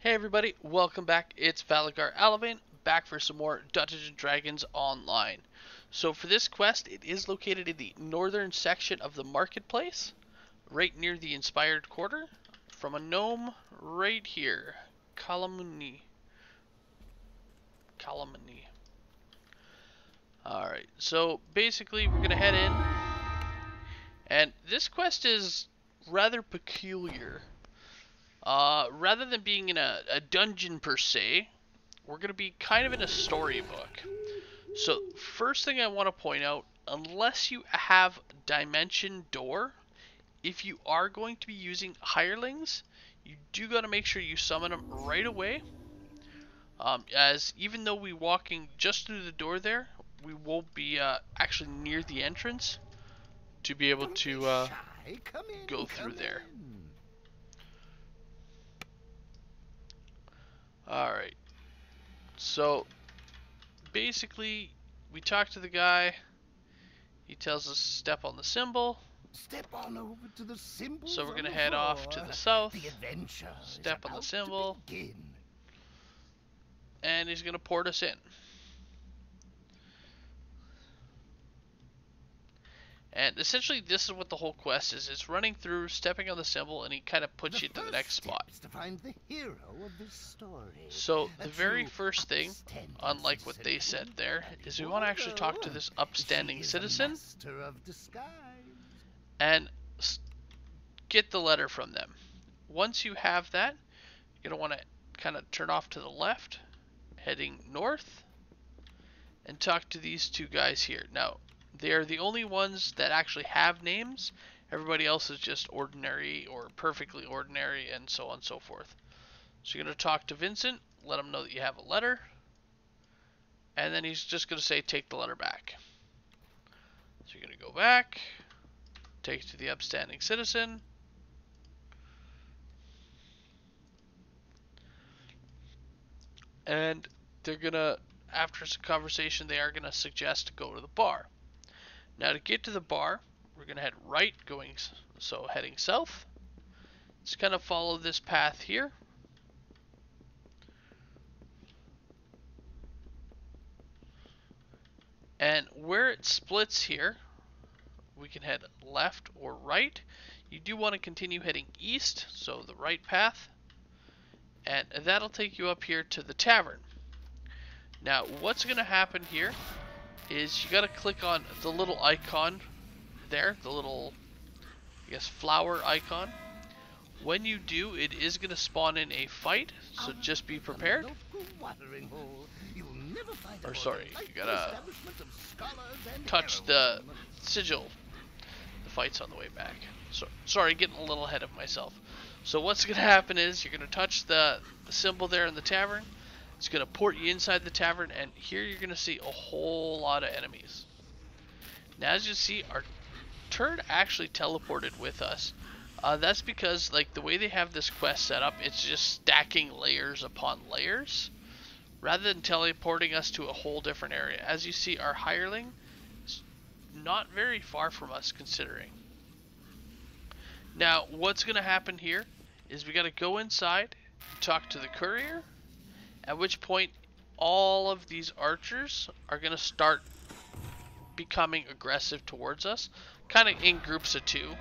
Hey everybody, welcome back. It's Valagar Aloevain, back for some more Dungeons & Dragons Online. So for this quest, it is located in the northern section of the marketplace, right near the Inspired Quarter, from a gnome right here, Kalamuni. Alright, so basically we're going to head in, and this quest is rather peculiar. Rather than being in a dungeon per se, we're going to be kind of in a storybook. So, first thing I want to point out, unless you have Dimension Door, if you are going to be using Hirelings, you do got to make sure you summon them right away. As even though we're walking just through the door there, we won't be actually near the entrance to be able to go through there. Alright, so basically we talk to the guy, he tells us to step on the symbol. Step on over to the symbol. So we're going to head off to the south, step on the symbol, and he's going to port us in. And essentially this is what the whole quest is. It's running through, stepping on the symbol, and he kind of puts you to the next spot. To find the hero of this story. So the very first thing, unlike what they said there, is we want to actually talk to this upstanding citizen and get the letter from them. Once you have that, you're going to want to kind of turn off to the left, heading north, and talk to these two guys here. Now, they are the only ones that actually have names. Everybody else is just ordinary or perfectly ordinary and so on and so forth. So you're going to talk to Vincent, let him know that you have a letter, and then he's just going to say take the letter back. So you're going to go back, take it to the upstanding citizen, and they're going to, after some conversation, they are going to suggest to go to the bar. Now to get to the bar, we're going to head right, so heading south. Just kind of follow this path here. And where it splits here, we can head left or right. You do want to continue heading east, so the right path. And that'll take you up here to the tavern. Now what's going to happen here is you got to click on the little icon there, the little, I guess, flower icon. When you do, it is going to spawn in a fight, so just be prepared. Or sorry, you gotta touch the sigil. The fight's on the way back. So, sorry, getting a little ahead of myself. So what's going to happen is you're going to touch the symbol there in the tavern. It's going to port you inside the tavern, and here you're going to see a whole lot of enemies. Now, as you see, our turret actually teleported with us. That's because, like, the way they have this quest set up, it's just stacking layers upon layers, rather than teleporting us to a whole different area. As you see, our hireling is not very far from us, considering. Now, what's going to happen here is we got to go inside and talk to the courier. At which point, all of these archers are going to start becoming aggressive towards us. Kind of in groups of two.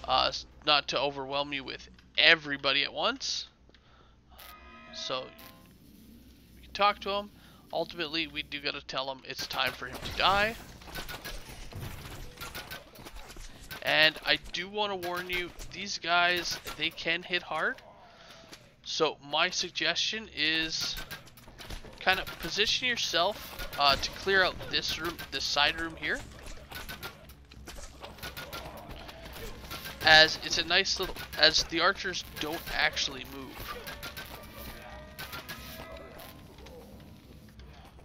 Not to overwhelm you with everybody at once. So, we can talk to him. Ultimately, we do got to tell him it's time for him to die. And I do want to warn you, these guys, they can hit hard. So my suggestion is kind of position yourself to clear out this room, this side room here, as it's a nice little, as the archers don't actually move.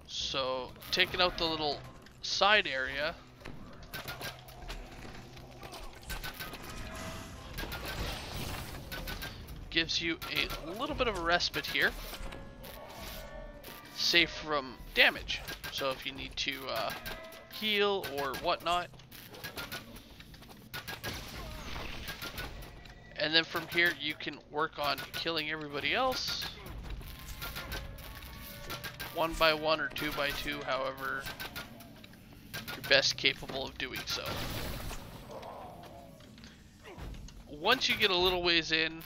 So taking out the little side area, gives you a little bit of a respite here, safe from damage. So if you need to heal or whatnot, and then from here you can work on killing everybody else. 1x1 or 2x2, however you're best capable of doing so. Once you get a little ways in,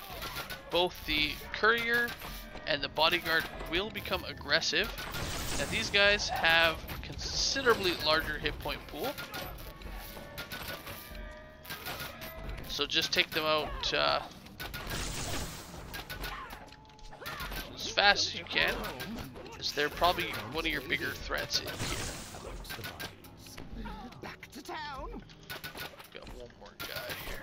both the courier and the bodyguard will become aggressive. Now these guys have a considerably larger hit point pool, so just take them out as fast as you can, as they're probably one of your bigger threats in here. Back to town. Got one more guy here.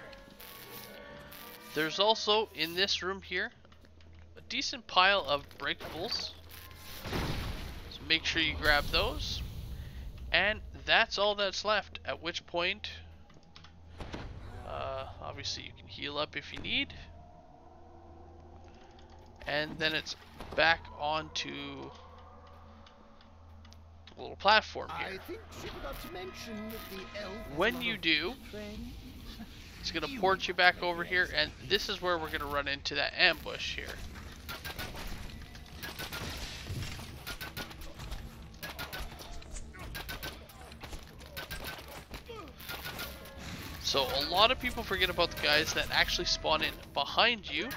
There's also, in this room here, a decent pile of breakables. So make sure you grab those. And that's all that's left. At which point, obviously you can heal up if you need. And then it's back onto the little platform here. I think she forgot to mention that the elf When you do, it's going to port you back over here, and this is where we're going to run into that ambush here. So a lot of people forget about the guys that actually spawn in behind you,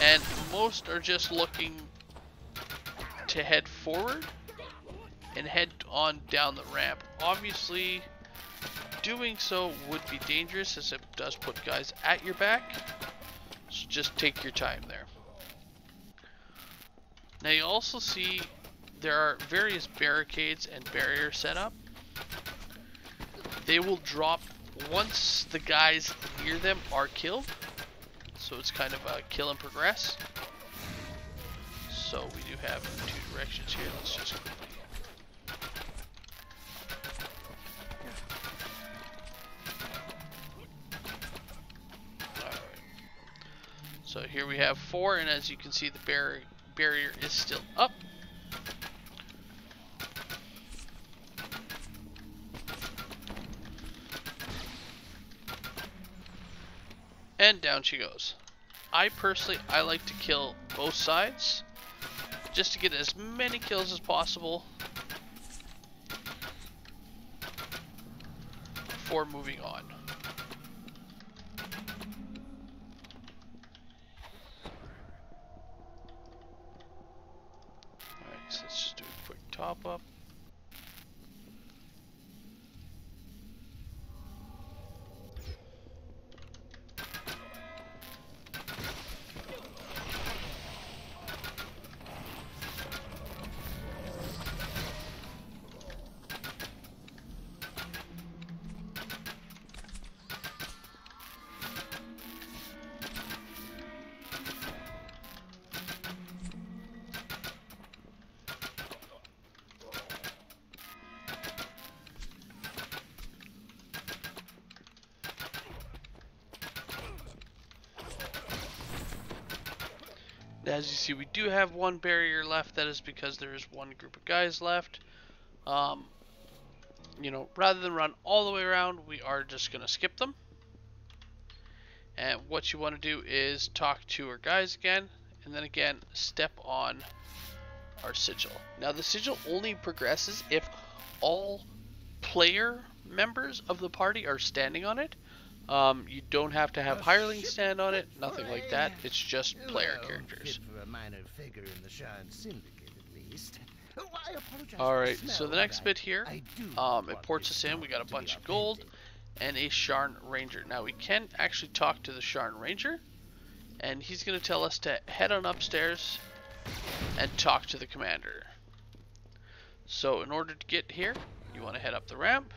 and most are just looking to head forward and head on down the ramp. Obviously, doing so would be dangerous, as it does put guys at your back, so just take your time there. Now you also see there are various barricades and barriers set up. They will drop once the guys near them are killed, so it's kind of a kill and progress. So we do have two directions here. Let's just quickly. Alright. So here we have 4, and as you can see, the barrier is still up. And down she goes. I like to kill both sides, just to get as many kills as possible before moving on. Alright, so let's just do a quick top up. As you see, we do have one barrier left. That is because there is one group of guys left. You know, rather than run all the way around, we are just going to skip them. And what you want to do is talk to our guys again, and then again, step on our sigil. Now, the sigil only progresses if all player members of the party are standing on it. You don't have to have hirelings stand on it, nothing like that. It's just player characters. For a minor figure in the Shine Syndicate, at least. Alright, so the next bit here, it ports us in. We got a bunch of gold and a Sharn Ranger. Now we can actually talk to the Sharn Ranger, and he's going to tell us to head on upstairs and talk to the commander. So in order to get here, you want to head up the ramp.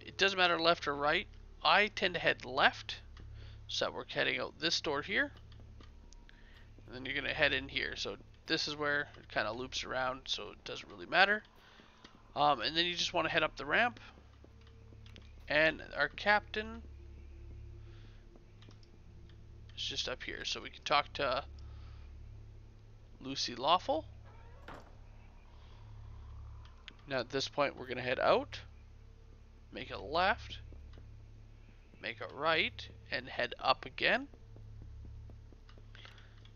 It doesn't matter left or right. I tend to head left, so we're heading out this door here, and then you're going to head in here. So this is where it kind of loops around, so it doesn't really matter. And then you just want to head up the ramp, and our captain is just up here, so we can talk to Lucy Lawful. Now at this point we're going to head out, make a left, make a right, and head up again.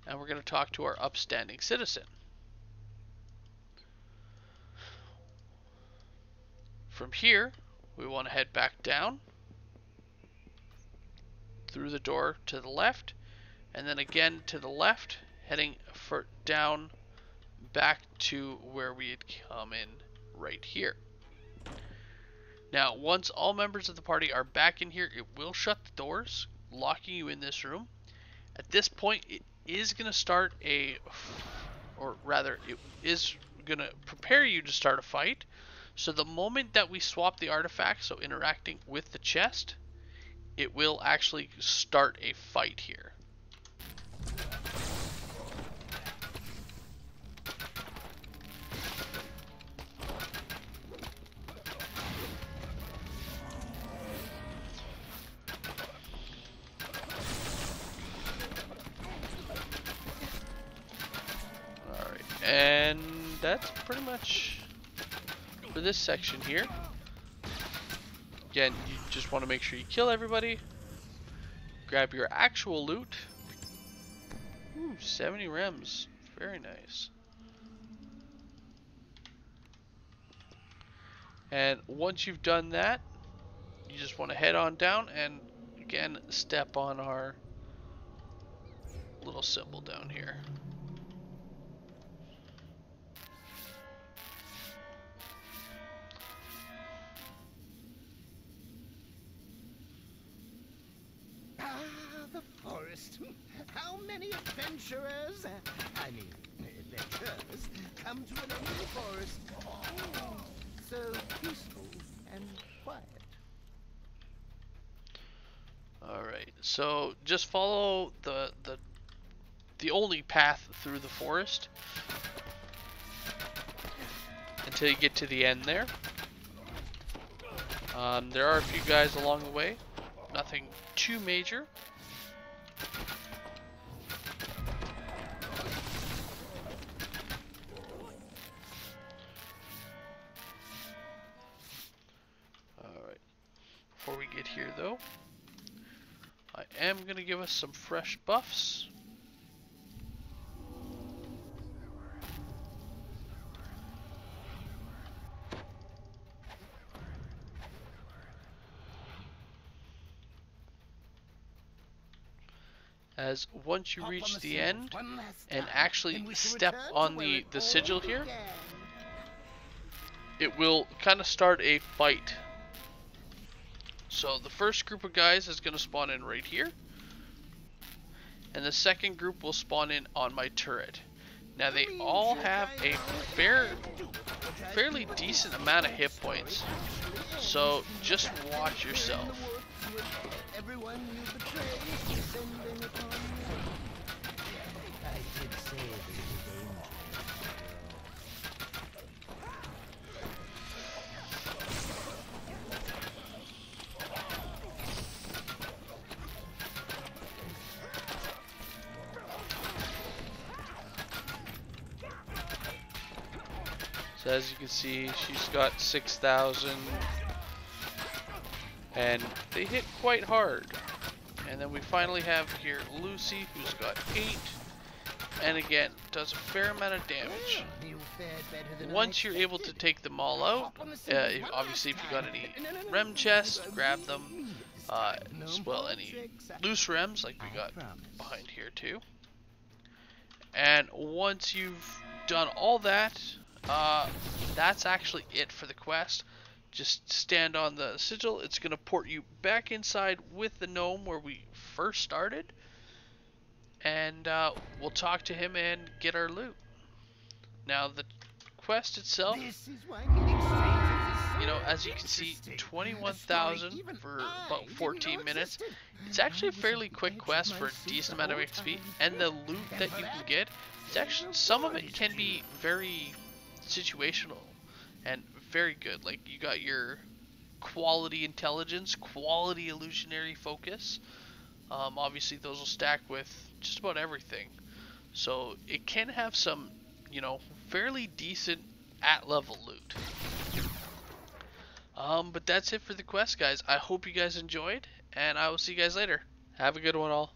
and we're going to talk to our upstanding citizen. From here, we want to head back down through the door to the left, and then again to the left, heading down back to where we had come in right here. Now, once all members of the party are back in here, it will shut the doors, locking you in this room. At this point, it is going to start or rather, it is going to prepare you to start a fight. So the moment that we swap the artifact, so interacting with the chest, it will actually start a fight here. Alright, and that's pretty much for this section here. Again, you just want to make sure you kill everybody. Grab your actual loot. Ooh, 70 rems. Very nice. And once you've done that, you just want to head on down and again step on our little symbol down here. The forest. How many adventurers, I mean, adventurers, come to an empty forest? Oh, so peaceful and quiet. Alright, so just follow the only path through the forest until you get to the end there. There are a few guys along the way, nothing too major. Alright, before we get here though, I am going to give us some fresh buffs. As once you reach the end and actually step on the sigil here, it will kind of start a fight. So the first group of guys is going to spawn in right here, and the second group will spawn in on my turret. Now they all have a fairly decent amount of hit points, so just watch yourself. Everyone you betray, descending upon you. I did say that it was dangerous. So as you can see, she's got 6,000. And they hit quite hard. And then we finally have here Lucy, who's got 8, and again does a fair amount of damage. Once you're able to take them all out, obviously if you got any rem chests, grab them, as well any loose rems like we got behind here too. And once you've done all that, that's actually it for the quest. Just stand on the sigil. It's going to port you back inside with the gnome where we first started. And we'll talk to him and get our loot. Now the quest itself, you know, as you can see, 21,000 for about 14 minutes. It's actually a fairly quick quest for a decent amount of XP. And the loot that you can get, it's actually, some of it can be very situational and very good. Like you got your quality intelligence, quality illusionary focus. Obviously those will stack with just about everything. So it can have some, you know, fairly decent at level loot. But that's it for the quest, guys. I hope you guys enjoyed, and I will see you guys later. Have a good one all.